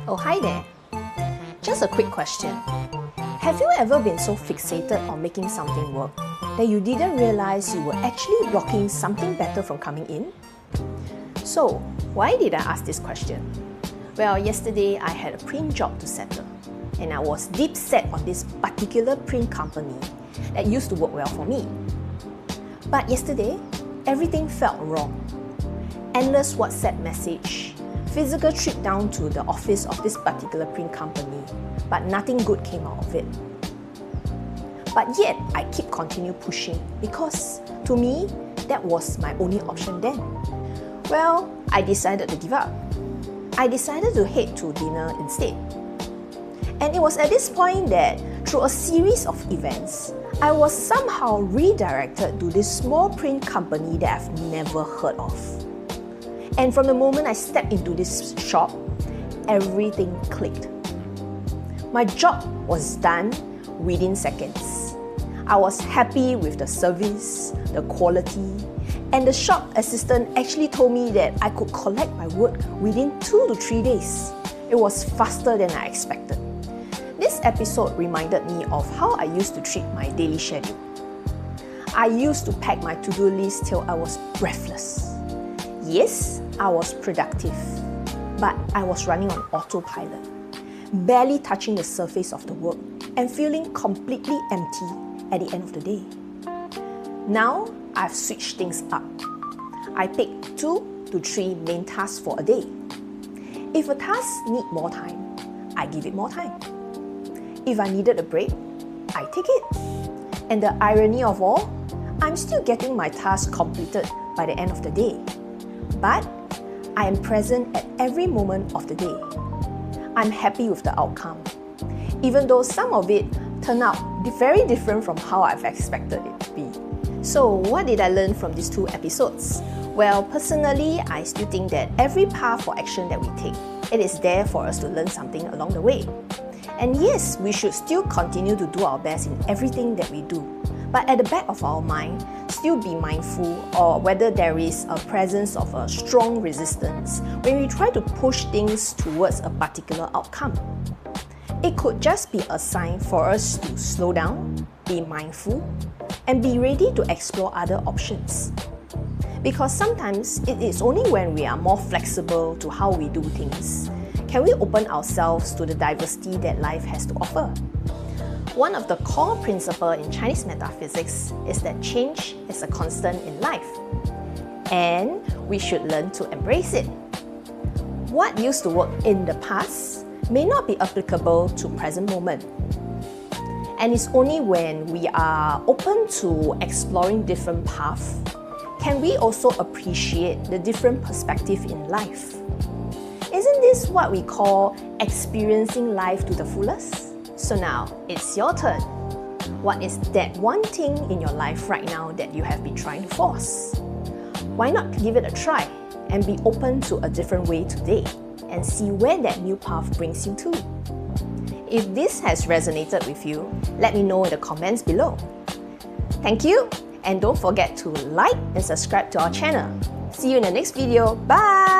Oh, hi there. Just a quick question. Have you ever been so fixated on making something work that you didn't realize you were actually blocking something better from coming in? So, why did I ask this question? Well, yesterday I had a print job to settle, and I was deep set on this particular print company that used to work well for me. But yesterday, everything felt wrong. Endless WhatsApp message, physical trip down to the office of this particular print company, but nothing good came out of it. But yet, I keep continue pushing because to me, that was my only option then. Well, I decided to give up. I decided to head to dinner instead. And it was at this point that, through a series of events, I was somehow redirected to this small print company that I've never heard of. And from the moment I stepped into this shop, everything clicked. My job was done within seconds. I was happy with the service, the quality, and the shop assistant actually told me that I could collect my work within 2 to 3 days. It was faster than I expected. This episode reminded me of how I used to treat my daily schedule. I used to pack my to-do list till I was breathless. Yes, I was productive, but I was running on autopilot, barely touching the surface of the work and feeling completely empty at the end of the day. Now, I've switched things up. I pick 2 to 3 main tasks for a day. If a task needs more time, I give it more time. If I needed a break, I take it. And the irony of all, I'm still getting my task completed by the end of the day. But I am present at every moment of the day. I'm happy with the outcome, even though some of it turned out very different from how I've expected it to be. So what did I learn from these 2 episodes? Well, personally, I still think that every path for action that we take, it is there for us to learn something along the way. And yes, we should still continue to do our best in everything that we do. But at the back of our mind, still be mindful or whether there is a presence of a strong resistance when we try to push things towards a particular outcome. It could just be a sign for us to slow down, be mindful, and be ready to explore other options. Because sometimes it is only when we are more flexible to how we do things can we open ourselves to the diversity that life has to offer. One of the core principles in Chinese metaphysics is that change is a constant in life, and we should learn to embrace it. What used to work in the past may not be applicable to present moment. And it's only when we are open to exploring different paths can we also appreciate the different perspective in life. Isn't this what we call experiencing life to the fullest? So now, it's your turn. What is that one thing in your life right now that you have been trying to force? Why not give it a try and be open to a different way today and see where that new path brings you to? If this has resonated with you, let me know in the comments below. Thank you, and don't forget to like and subscribe to our channel. See you in the next video. Bye!